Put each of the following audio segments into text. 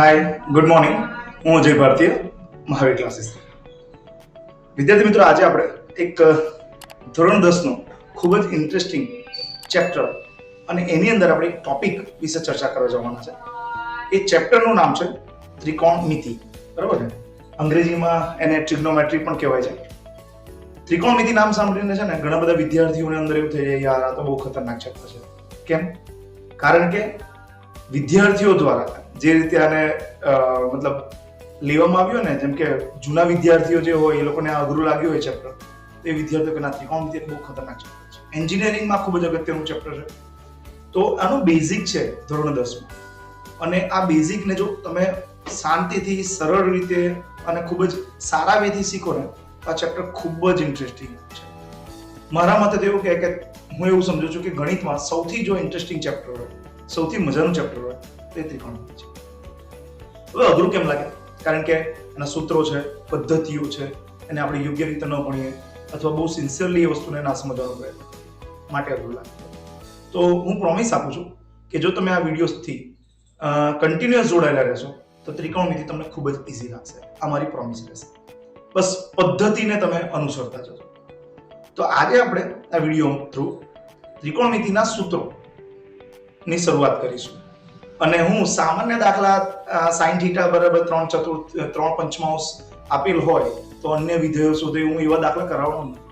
Hi good morning. હું અજય ભારતીય, Mahavir classes. વિદ્યાર્થી મિત્રો, આજે આપણે એક ધોરણ 10નું ખૂબ જ ઇન્ટરેસ્ટિંગ ચેપ્ટર અને એની અંદર આપણે એક ટોપિક વિશે ચર્ચા કરવા જવાના છે. એ ચેપ્ટરનું નામ છે ત્રિકોણમિતિ. બરાબર ને? અંગ્રેજીમાં એને ટ્રિગ્નોમેટ્રી પણ કહેવાય છે. ત્રિકોણમિતિ નામ સાંભળીને છે ને ઘણા બધા વિદ્યાર્થીઓને અંદર એવું થઈ જાય, યાર આ તો બહુ ખતરનાક ચેપ્ટર છે. કેમ? કારણ કે વિદ્યાર્થીઓ દ્વારા જે રીતે આને મતલબ લેવામાં આવ્યો ને, જેમ કે જૂના વિદ્યાર્થીઓ જે હોય એ લોકોને અઘરું લાગ્યું હોય ચેપ્ટર, તો એ વિદ્યાર્થીઓ કે ના, ત્રિકોણમિતિ બહુ ખતરનાક ચેપ્ટર છે, એન્જિનિયરિંગમાં ખૂબ જ અગત્યનું ચેપ્ટર છે. તો આનું બેઝિક છે ધોરણ 10માં, અને આ બેઝિકને જો તમે શાંતિથી સરળ રીતે અને ખૂબ જ સારા વેથી શીખો ને, આ ચેપ્ટર ખૂબ જ ઇન્ટરેસ્ટિંગ છે. મારા મતે તો એવું કે હું એવું સમજુ છું કે ગણિતમાં સૌથી જો ઇન્ટરેસ્ટિંગ ચેપ્ટર હોય, સૌથી મજાનું ચેપ્ટર હોય તો એ ત્રિકોણમિતિ છે. હવે અઘરું કેમ લાગે? કારણ કે એના સૂત્રો છે, પદ્ધતિઓ છે, એને આપણે યોગ્ય રીતે ન ભણીએ અથવા બહુ સિન્સિયરલી એ વસ્તુને ના સમજવાનો પ્રયત્ન માટે અઘરું લાગે. તો હું પ્રોમિસ આપું છું કે જો તમે આ વિડીયોઝથી કન્ટિન્યુઅસ જોડાયેલા રહેશો તો ત્રિકોણમિતિ તમને ખૂબ જ ઇઝી લાગશે. આ મારી પ્રોમિસ રહેશે. બસ પદ્ધતિને તમે અનુસરતા જશો. તો આજે આપણે આ વિડીયો થ્રુ ત્રિકોણમિતિના સૂત્રોની શરૂઆત કરીશું. અને હું સામાન્ય દાખલા sin θ બરાબર 3 પંચમાંશ આપેલ હોય તો અન્ય વિધેયો શોધે, હું એવા દાખલા કરાવવાનો નથી.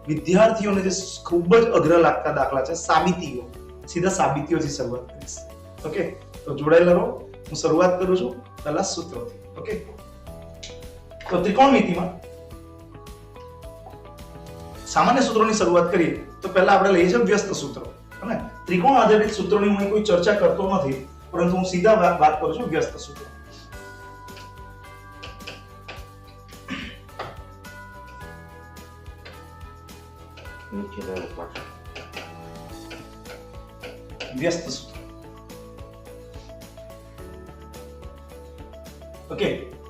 વિદ્યાર્થીઓને જે ખૂબ જ અઘરા લાગતા દાખલા છે, સાબિતીઓ, સીધા સાબિતીઓથી શરૂઆત કરીશ. ઓકે, તો જોડાયેલા રહો. હું શરૂઆત કરું છું પહેલા સૂત્રોથી. ઓકે, તો ત્રિકોણમિતિમાં સામાન્ય સૂત્રોની શરૂઆત કરીએ તો પહેલા આપણે લઈએ છીએ વ્યસ્ત સૂત્રો. અને ત્રિકોણ આધારિત સૂત્રોની હું કોઈ ચર્ચા કરતો નથી, પરંતુ હું સીધા વાત કરું છું વ્યસ્ત સૂત્રો. વ્યસ્ત સૂત્રો. ઓકે,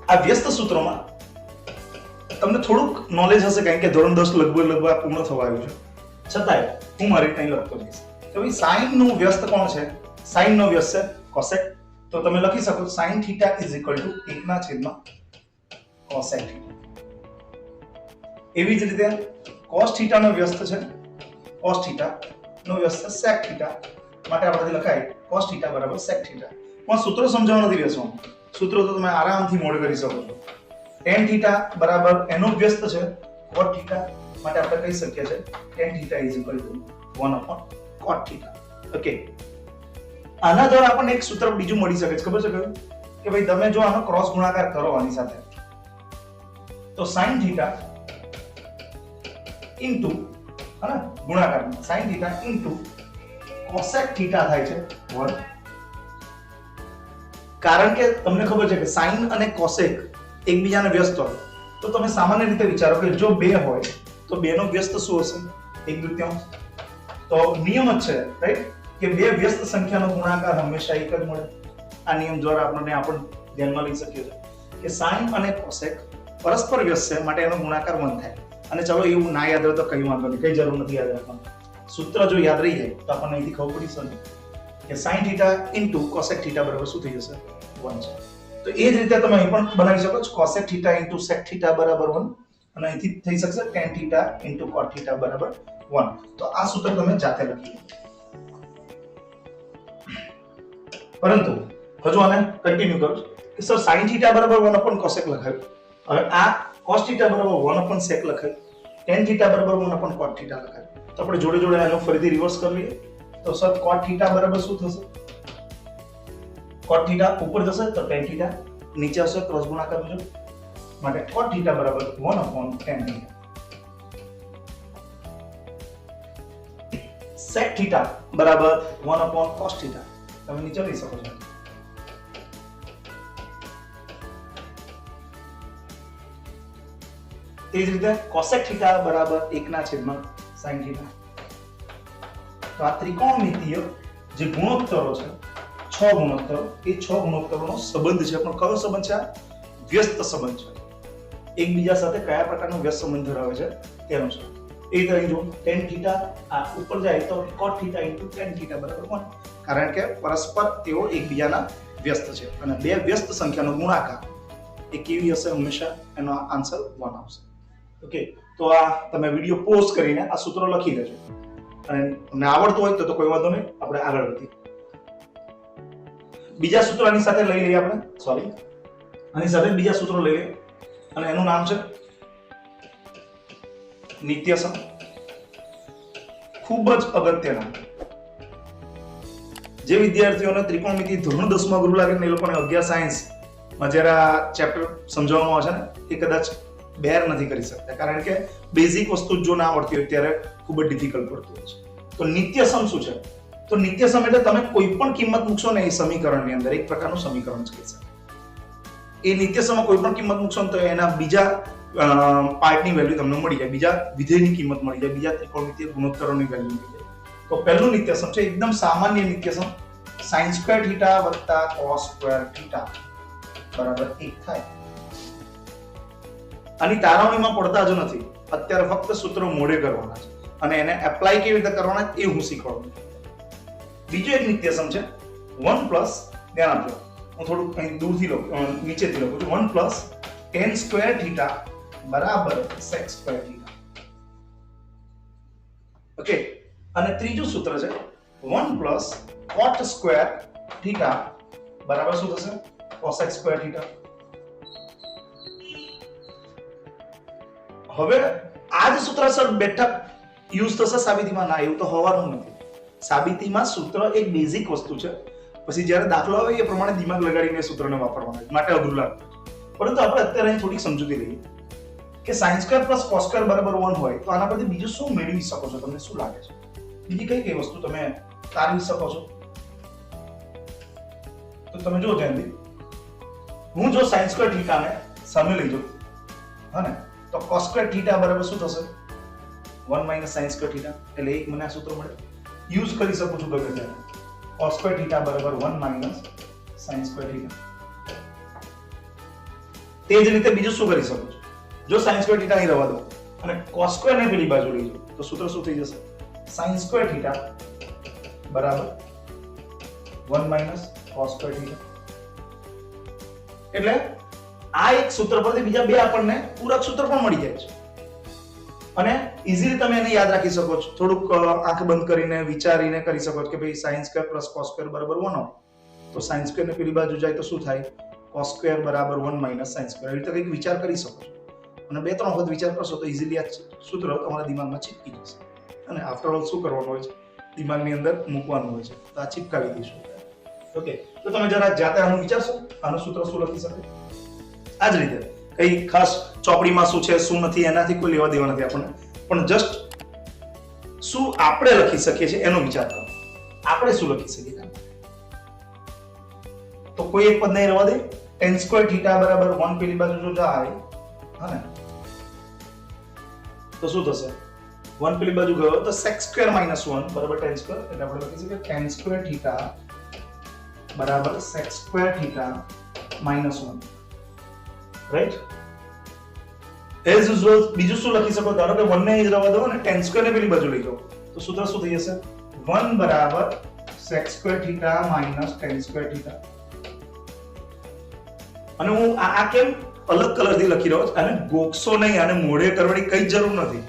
આ વ્યસ્ત સૂત્રોમાં તમને થોડુંક નોલેજ હશે, કારણ કે ધોરણ 10 લગભગ પૂર્ણ થવા આવ્યું છે. છતાંય હું મારી કંઈ લખતો જઈશ. તો ભાઈ સાઈન નું વ્યસ્ત કોણ છે? સાઈન નો વ્યસ્ત છે કોસેક. તો તમે લખી શકો sin θ = 1/cosec θ. એવી જ રીતે cos θ નો વ્યસ્ત છે cos θ નો વ્યસ્ત sec θ. માટે આપણે લખાય cos θ = sec θ. પણ સૂત્રો સમજાવવા નથી બેસવાનું. સૂત્રો તો તમે આરામથી મોડ કરી શકો છો. tan θ બરાબર એનો વ્યસ્ત છે cot θ. માટે આપણે કહી શકીએ છે tan θ = 1/cot θ. ઓકે, આના દ્વારા આપણને એક સૂત્ર બીજું મળી શકે છે. ખબર છે કયું? કે ભાઈ તમે જો આનો ક્રોસ ગુણાકાર કરો આની સાથે, તો sin θ ઇન્ટુ ગુણાકાર sin θ ઇન્ટુ cosec θ થાય છે 1. કારણ કે તમને ખબર છે કે sin અને cosec એકબીજાને વ્યસ્ત હોય, તો તમે સામાન્ય રીતે વિચારો કે જો બે હોય તો બે નો વ્યસ્ત શું હશે? 1/2. તો નિયમ જ છે, રાઈટ, કે બે વ્યસ્ત સંખ્યાનો ગુણાકાર હંમેશા એક જ મળે. આ નિયમ દ્વારા આપણે ધ્યાનમાં લઈ શકીએ છીએ કે sin અને cosec પરસ્પર વ્યસ્ત છે, માટે એનો ગુણાકાર 1 થાય. અને ચલો એવું ના યાદ હોય તો કઈ વાંધો નહીં, કઈ જરૂર નથી યાદ રાખવાની. સૂત્ર જો યાદ રહી જાય તો આપણને અહીંથી ખબર પડી શકે કે sin θ ઇન્ટુ cosec θ બરાબર શું થઈ જશે? 1 છે. તો એ જ રીતે તમે અહીં પણ બનાવી શકો છો cosec θ ઇન્ટુ sec θ બરાબર 1, અને અહીંથી થઈ શકશે tan θ ઇન્ટુ cot θ બરાબર 1. તો આ સૂત્ર તમે જાતે લખી લો. પરંતુ હજુ આને કન્ટિન્યુ કરું કે સર sin θ બરાબર 1/cosec લખાયું. હવે આ cos θ બરાબર 1/sec લખાયું, tan θ બરાબર 1/cot θ લખાયું. તો આપણે જોડે જોડે આનો ફરીથી રિવર્સ કરી લઈએ. તો સર cot θ બરાબર શું થશે? cot θ ઉપર જશે તો tan θ નીચે આવશે, ક્રોસ ગુણાકાર મુજબ. માટે cot θ બરાબર 1/tan θ. sec θ બરાબર 1/cos θ. તમે નીચે લઈ શકો છો. તે જ રીતે cosec θ બરાબર 1/sin θ. તો આ ત્રિકોણમિતિય જે ગુણોત્તરો છે, 6 ગુણોત્તરો, એ 6 ગુણોત્તરોનો સંબંધ છે. પણ કયો સંબંધ છે? વ્યસ્ત સંબંધ છે. એકબીજા સાથે કયા પ્રકારનો વ્યસ્ત સંબંધ ધરાવે છે તેનો છે. એ રીતે અહીં જો tan θ આ ઉપર જાય તો cot θ * tan θ બરાબર 1, કારણ કે પરસ્પર તેઓ એકબીજાના વ્યસ્ત છે અને બે વ્યસ્ત સંખ્યાનો ગુણાકાર એ કેવી હશે? હંમેશા એનો આન્સર 1 આવશે. ઓકે, તો આ તમે વિડીયો પોઝ કરીને આ સૂત્ર લખી લેજો અને તમને આવડતું હોય તો કોઈ વાંધો નહીં, આપણે આગળ વધીએ. બીજા સૂત્ર આની સાથે લઈ લઈએ આપણે, આની સાથે બીજા સૂત્ર લઈ લઈએ અને એનું નામ છે નિત્યસમ. ખૂબ જ અગત્યના જે વિદ્યાર્થીઓને ત્રિકોણમિતિ ધોરણ 10 માં ગુરુ લાગે ને એ લોકોને 11 સાયન્સ માં જ્યારે આ ચેપ્ટર સમજાવવામાં આવે છે ને એ કદાચ બેર નથી કરી શકતા, કારણ કે બેઝિક વસ્તુ જો ના આવડતી હોય ત્યારે ખૂબ જ ડિફિકલ્ટ પડતું હોય છે. તો નિત્યસમ શું છે? તો નિત્યસમ એટલે તમે કોઈ પણ કિંમત મૂકશો ને એ સમીકરણની અંદર એક પ્રકારનું સમીકરણ જ કહી શકાય. એ નિત્યસમમાં કોઈ પણ કિંમત મૂકશો ને તો એના બીજા પાર્ટની વેલ્યુ તમને મળી જાય, બીજા વિધેયની કિંમત મળી જાય, બીજા ત્રિકોણમિતિય ગુણોત્તરોની વેલ્યુ મળી જાય. તો પહેલું નિત્યસમ છે એકદમ સામાન્ય નિત્યસમ, sin સ્ક્વેર થીટા વત્તા cos સ્ક્વેર થીટા બરાબર 1 થાય. આની તારવણીમાં પડતા જ નથી, અત્યારે ફક્ત સૂત્રો મોઢે કરવાના છે અને એને એપ્લાય કેવી રીતે કરવાના એ હું શીખવાડું છું. બીજો એક નિત્યસમ છે 1 પ્લસ, ધ્યાન આપજો હું થોડું અહીં દૂરથી લખું, નીચેથી લખું છું, 1 પ્લસ tan સ્ક્વેર થીટા બરાબર sec સ્ક્વેર થીટા. ઓકે, અને ત્રીજું સૂત્ર છે 1 પ્લસ cot સ્ક્વેર થીટા બરાબર શું થશે? cosec square theta. હવે આ જ સૂત્ર સર બેઠક યુઝ થશે સાબિતીમાં? ના, એવું તો હોવાનું નથી. સાબિતીમાં સૂત્ર એક બેઝિક વસ્તુ છે, પછી જ્યારે દાખલો આવે એ પ્રમાણે દિમાગ લગાડીને સૂત્રને વાપરવાના માટે અઘરું લાગે. પરંતુ આપણે અત્યારે અહીં થોડીક સમજૂતી લઈએ કે sin square plus cos square બરાબર 1 હોય તો આના પરથી બીજું શું મેળવી શકો છો? તમને શું લાગે છે? બીજી કઈ વસ્તુ તમે તારવી શકો છો? તો તમે જો ધ્યાનથી, હું જો sin સ્ક્વેર થીટા ને સામે લઈ જાઉં હા ને, તો cos સ્ક્વેર થીટા બરાબર શું થશે? 1 - sin સ્ક્વેર થીટા. એટલે એક મને આ સૂત્ર મળે, યુઝ કરી શકું છું ગમે ત્યારે. cos સ્ક્વેર થીટા બરાબર 1 - sin સ્ક્વેર થીટા. તે જ રીતે બીજું શું કરી શકું છું? જો sin સ્ક્વેર થીટા અહીં રહેવા દો અને cos સ્ક્વેર ને પેલી બાજુ લઈ જાઓ તો સૂત્ર શું થઈ જશે? sin સ્ક્વેર થીટા બરાબર 1 - cos સ્ક્વેર થીટા. એટલે આ એક સૂત્ર પરથી બીજા બે આપણને પૂરક સૂત્ર પણ મળી જાય છે અને ઈઝીલી તમે એને યાદ રાખી શકો છો. થોડુંક આંખ બંધ કરીને વિચારીને કરી શકો છો કે ભાઈ sin square plus cos square બરાબર 1 હોય તો sin સ્ક્વેર ને પેલી બાજુ જાય તો શું થાય? cos સ્ક્વેર બરાબર 1 - sin સ્ક્વેર. એ રીતે કંઈક વિચાર કરી શકો છો અને બે ત્રણ વખત વિચાર કરશો તો ઈઝીલી આ સૂત્ર તમારા દિમાગમાં ચિપકી જશે. અને આફ્ટર ઓલ શું કરવાનું હોય છે? દિમાગની અંદર મૂકવાનું હોય છે. તો આ ચિપકાવી દઈશું. ઓકે, તો તમે જરા જાતે આનું વિચારશો, આનું સૂત્ર શું લખી શકે? આ જ રીતે કઈ ખાસ ચોપડીમાં શું છે શું નથી એનાથી કોઈ લેવા દેવા નથી આપણને, પણ જસ્ટ શું આપણે લખી શકીએ છીએ એનો વિચાર કરો. આપણે શું લખી શકીએ? તો કોઈ એક પદ નહીં રહેવા દે. tan સ્ક્વેર થીટા બરાબર 1 પેલી બાજુ જો જાય હા ને, તો શું થશે? 1 પેલી બાજુ ગયો તો sec સ્ક્વેર - 1 બરાબર tan સ્ક્વેર. એટલે આપણે લખી શકીએ tan સ્ક્વેર થીટા બરાબર sec square theta -1. Right? As usual બીજું શું લખી શકો? ધારો કે 1 ને અહીં રહેવા દો અને tan સ્ક્વેર ને પેલી બાજુ લઈ જાઓ તો સૂત્ર શું થઈ જશે? 1 બરાબર sec square theta tan square theta. અને હું આ કેમ અલગ કલરથી લખી રહ્યો છું? અને ગોખશો નહીં, આને મોઢે કરવાની કઈ જરૂર નથી.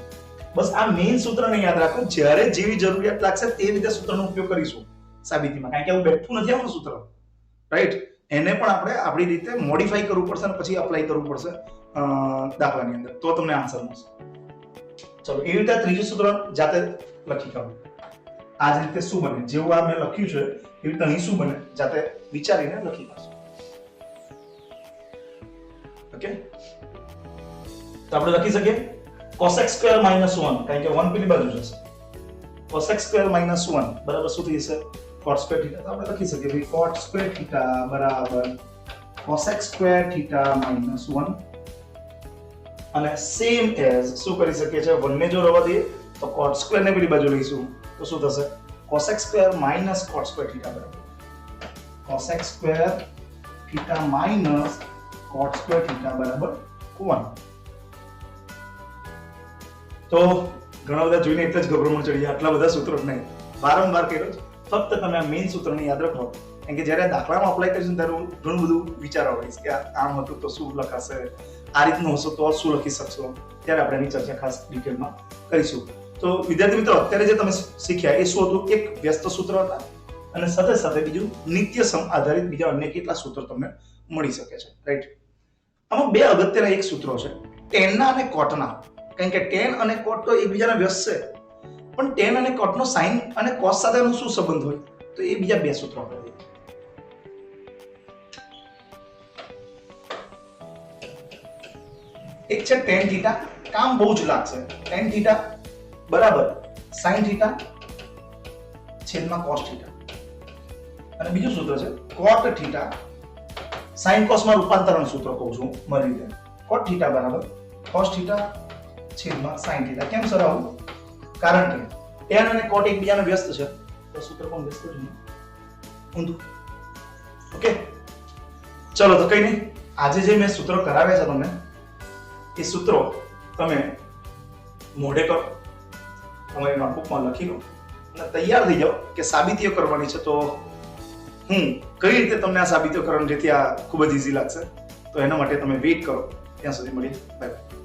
બસ આ મેઇન સૂત્રને યાદ રાખો. જ્યારે જેવી જરૂરિયાત લાગશે તે રીતે સૂત્રનો ઉપયોગ કરીશું સાબિતીમાં, કારણ કે આવું બેઠું નથી આવવાનું સૂત્ર. રાઈટ? એને પણ આપણે આપણી રીતે મોડિફાઈ કરવું પડશે અને પછી અપ્લાય કરવું પડશે દાખલાની અંદર, તો તમને આન્સર મળશે. ચલો, એ રીતે ત્રીજું સૂત્ર જાતે લખી કાઢો. આ જ રીતે શું બને, જેવું આ મેં લખ્યું છે એ રીતે અહીં શું બને જાતે વિચારીને લખી કાઢો. ઓકે, તો આપણે લખી શકીએ cosec સ્ક્વેર - 1, કારણ કે 1 પેલી બાજુ જશે. cosec સ્ક્વેર - 1 બરાબર શું થઈ જશે? cot square theta. તો આપણે લખી શકીએ ભાઈ cot સ્ક્વેર થીટા બરાબર cosec સ્ક્વેર થીટા -1 અને સેમ એઝ શું કરી શકીએ છે? 1 ને જો રહેવા દઈએ તો cot સ્ક્વેર ને પેલી બાજુ લઈશું તો શું થશે? cosec square - cot square theta બરાબર cosec square theta cot square theta બરાબર 1. તો ઘણા બધા જોઈને એટલે જ ગભરામણ ચડી જાય, આટલા બધા સૂત્રો નહીં, વારંવાર કર્યો. ફક્ત તમે આ મેઇન સૂત્રને યાદ રાખો કારણ કે જ્યારે દાખલામાં અપ્લાય કરીશું ત્યારે ઘણું બધું વિચારવા પડીશ કે આમ હતું તો શું લખાશે, આ રીતનું હશે તો શું લખી શકશો, ત્યારે આપણે એની ચર્ચા ખાસ ડિટેલમાં કરીશું. તો વિદ્યાર્થી મિત્રો, અત્યારે જે તમે શીખ્યા એ શું હતું? એક વ્યસ્ત સૂત્ર હતા અને સાથે સાથે બીજું નિત્ય સમ આધારિત બીજા અન્ય કેટલા સૂત્રો તમને મળી શકે છે, રાઈટ? આમાં બે અગત્યના એક સૂત્રો છે, ટેનના અને કોટના. કારણ કે ટેન અને કોટ તો એકબીજાના વ્યસ્ત છે, પણ ટેન અને કોટનો સાઇન અને કોસ સાથેનો શું સંબંધ હોય? તો એ બીજા બે સૂત્રો આપણે જોઈએ. એક છે ટેન થીટા, કામ બહુ જ લાગશે. ટેન થીટા બરાબર સાઇન થીટા છેદમાં કોસ થીટા. અને બીજું સૂત્ર છે કોટ થીટા, સાઇન કોસમાં રૂપાંતરણ સૂત્ર કહું છું મારી રીતે. કોટ થીટા બરાબર કોસ થીટા છેદમાં સાઇન થીટા. કેમ સર આવું? કારણ કે ટેન અને કોટ એકબીજાને વ્યસ્ત છે, તો સૂત્ર પણ વ્યસ્ત જ નહીં, ઊંધું. ઓકે, ચલો તો કઈ નહીં, આજે જે મેં સૂત્રો કરાવ્યા છે તમને, એ સૂત્રો તમે મોઢે કરો, તમારી નોટબુકમાં લખી લો અને તૈયાર થઈ જાઓ કે સાબિતીઓ કરવાની છે. તો હું કઈ રીતે તમને આ સાબિતીઓ કરવાની, જેથી આ ખૂબ જ ઈઝી લાગશે. તો એના માટે તમે વેઇટ કરો. ત્યાં સુધી મળીએ. Bye bye.